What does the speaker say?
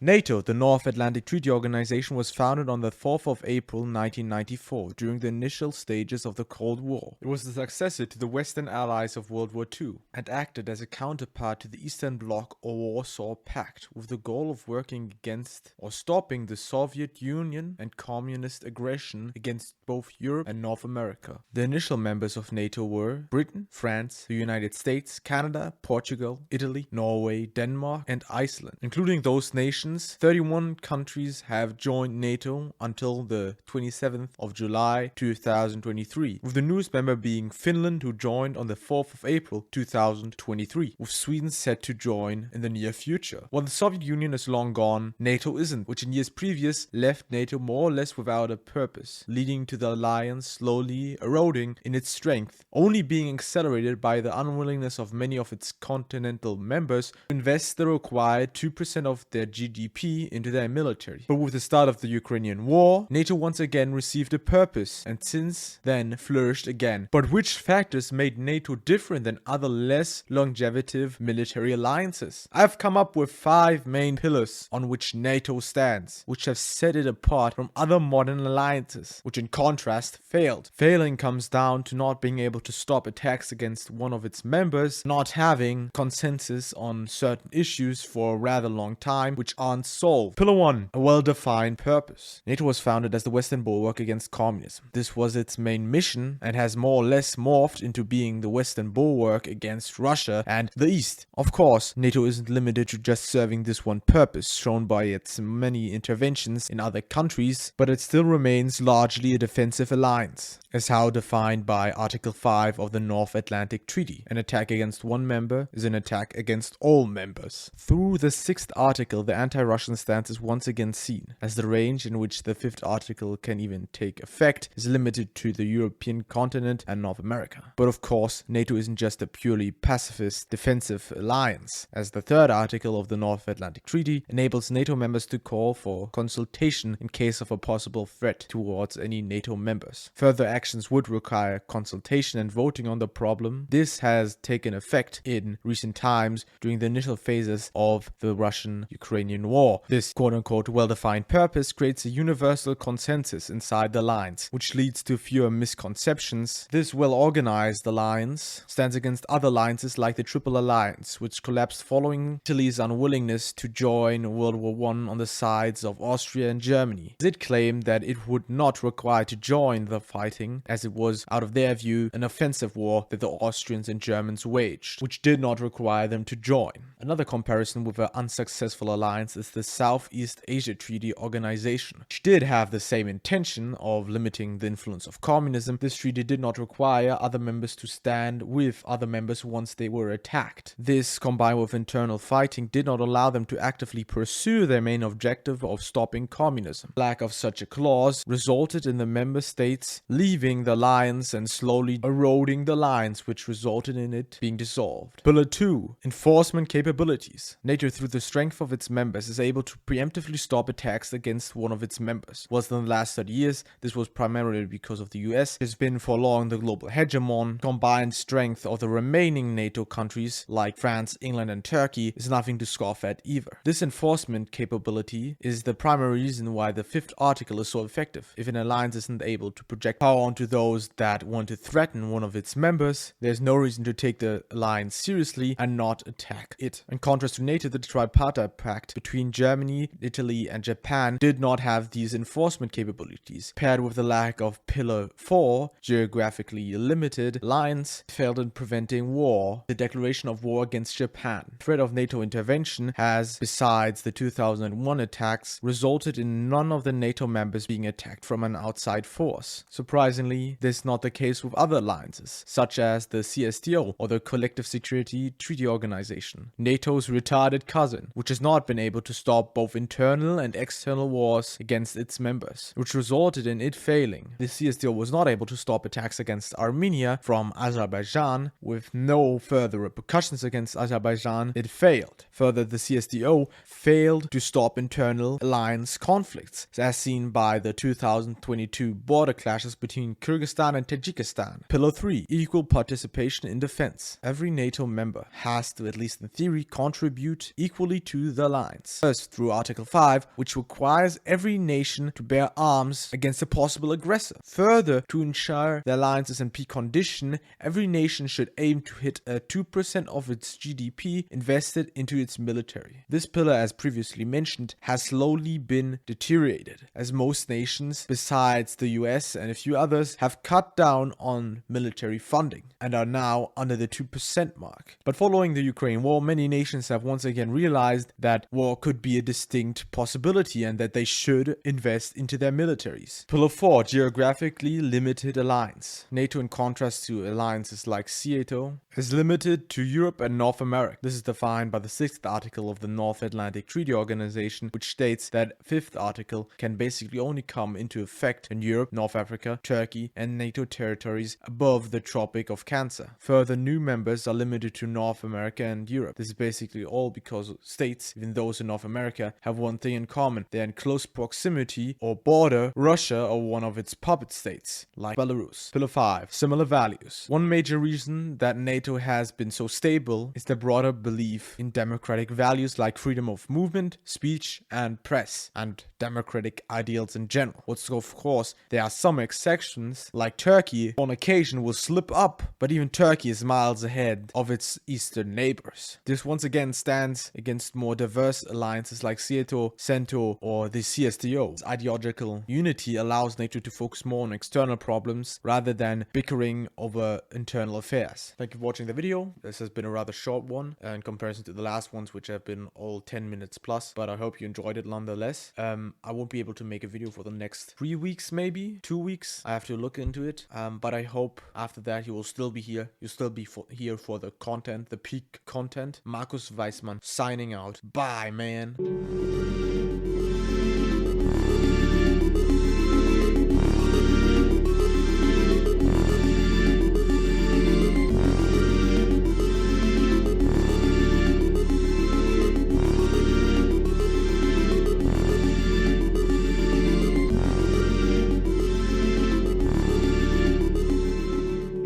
NATO, the North Atlantic Treaty Organization, was founded on the 4th of April 1994 during the initial stages of the Cold War. It was the successor to the Western Allies of World War II and acted as a counterpart to the Eastern Bloc or Warsaw Pact, with the goal of working against or stopping the Soviet Union and communist aggression against both Europe and North America. The initial members of NATO were Britain, France, the United States, Canada, Portugal, Italy, Norway, Denmark, and Iceland. Including those nations, 31 countries have joined NATO until the 27th of July 2023, with the newest member being Finland, who joined on the 4th of April 2023, with Sweden set to join in the near future. While the Soviet Union is long gone, NATO isn't, which in years previous left NATO more or less without a purpose, leading to the alliance slowly eroding in its strength, only being accelerated by the unwillingness of many of its continental members to invest the required 2% of their GDP into their military. But with the start of the Ukrainian war, NATO once again received a purpose and since then flourished again. But which factors made NATO different than other less longevitive military alliances? I've come up with 5 main pillars on which NATO stands, which have set it apart from other modern alliances, which in contrast failed. Failing comes down to not being able to stop attacks against one of its members, not having consensus on certain issues for a rather long time, which aren't solved. Pillar 1. A well-defined purpose. NATO was founded as the Western bulwark against communism. This was its main mission and has more or less morphed into being the Western bulwark against Russia and the East. Of course, NATO isn't limited to just serving this one purpose, shown by its many interventions in other countries, but it still remains largely a defensive alliance, as how defined by Article 5 of the North Atlantic Treaty. An attack against one member is an attack against all members. Through the 6th article, the anti-Russian stance is once again seen, as the range in which the 5th article can even take effect is limited to the European continent and North America. But of course, NATO isn't just a purely pacifist defensive alliance, as the 3rd article of the North Atlantic Treaty enables NATO members to call for consultation in case of a possible threat towards any NATO members. Further actions would require consultation and voting on the problem. This has taken effect in recent times during the initial phases of the Russian-Ukrainian war. This quote-unquote well-defined purpose creates a universal consensus inside the alliance, which leads to fewer misconceptions. This well-organized alliance stands against other alliances like the Triple Alliance, which collapsed following Italy's unwillingness to join World War I on the sides of Austria and Germany. It claimed that it would not require to join the fighting, as it was, out of their view, an offensive war that the Austrians and Germans waged, which did not require them to join. Another comparison with an unsuccessful alliance is the Southeast Asia Treaty Organization, which did have the same intention of limiting the influence of communism. This treaty did not require other members to stand with other members once they were attacked. This, combined with internal fighting, did not allow them to actively pursue their main objective of stopping communism. Lack of such a clause resulted in the member states leaving the alliance and slowly eroding the alliance, which resulted in it being dissolved. Pillar 2. Enforcement capabilities. NATO, through the strength of its members, is able to preemptively stop attacks against one of its members. Whilst in the last 30 years, this was primarily because of the US, it has been for long the global hegemon. Combined strength of the remaining NATO countries like France, England, and Turkey is nothing to scoff at either. This enforcement capability is the primary reason why the 5th article is so effective. If an alliance isn't able to project power onto those that want to threaten one of its members, there's no reason to take the alliance seriously and not attack it. In contrast to NATO, the Tripartite Pact between Germany, Italy, and Japan did not have these enforcement capabilities. Paired with the lack of Pillar 4, geographically limited alliance, failed in preventing war. The declaration of war against Japan. Threat of NATO intervention has, besides the 2001 attacks, resulted in none of the NATO members being attacked from an outside force. Surprisingly, this is not the case with other alliances, such as the CSTO or the Collective Security Treaty Organization, NATO's retarded cousin, which has not been able to stop both internal and external wars against its members, which resulted in it failing. The CSTO was not able to stop attacks against Armenia from Azerbaijan. With no further repercussions against Azerbaijan, it failed. Further, the CSTO failed to stop internal alliance conflicts, as seen by the 2022 border clashes between Kyrgyzstan and Tajikistan. Pillar 3. Equal participation in defense. Every NATO member has to, at least in theory, contribute equally to the alliance. alliance. First, through Article 5, which requires every nation to bear arms against a possible aggressor. Further, to ensure the alliance is in peak condition, every nation should aim to hit 2% of its GDP invested into its military. This pillar, as previously mentioned, has slowly been deteriorated, as most nations, besides the US and a few others, have cut down on military funding and are now under the 2% mark. But following the Ukraine war, many nations have once again realized that war could be a distinct possibility and that they should invest into their militaries. Pillar 4, geographically limited alliance. NATO, in contrast to alliances like NATO, is limited to Europe and North America. This is defined by the 6th article of the North Atlantic Treaty Organization, which states that 5th article can basically only come into effect in Europe, North Africa, Turkey, and NATO territories above the Tropic of Cancer. Further, new members are limited to North America and Europe. This is basically all because states, even those in North America, have one thing in common. They are in close proximity or border Russia or one of its puppet states, like Belarus. Pillar 5, similar values. One major reason that NATO has been so stable is the broader belief in democratic values like freedom of movement, speech, and press, and democratic ideals in general. What's of course, there are some exceptions, like Turkey on occasion will slip up, but even Turkey is miles ahead of its eastern neighbors. This once again stands against more diverse alliances like NATO, CENTO, or the CSTO. This ideological unity allows NATO to focus more on external problems rather than bickering over internal affairs. Thank you for watching the video. This has been a rather short one in comparison to the last ones, which have been all 10 minutes plus, but I hope you enjoyed it nonetheless. I won't be able to make a video for the next 3 weeks, maybe 2 weeks. I have to look into it, but I hope after that you will still be here. You'll still be here for the content, the peak content. Markus Weissmann signing out. Bye, man.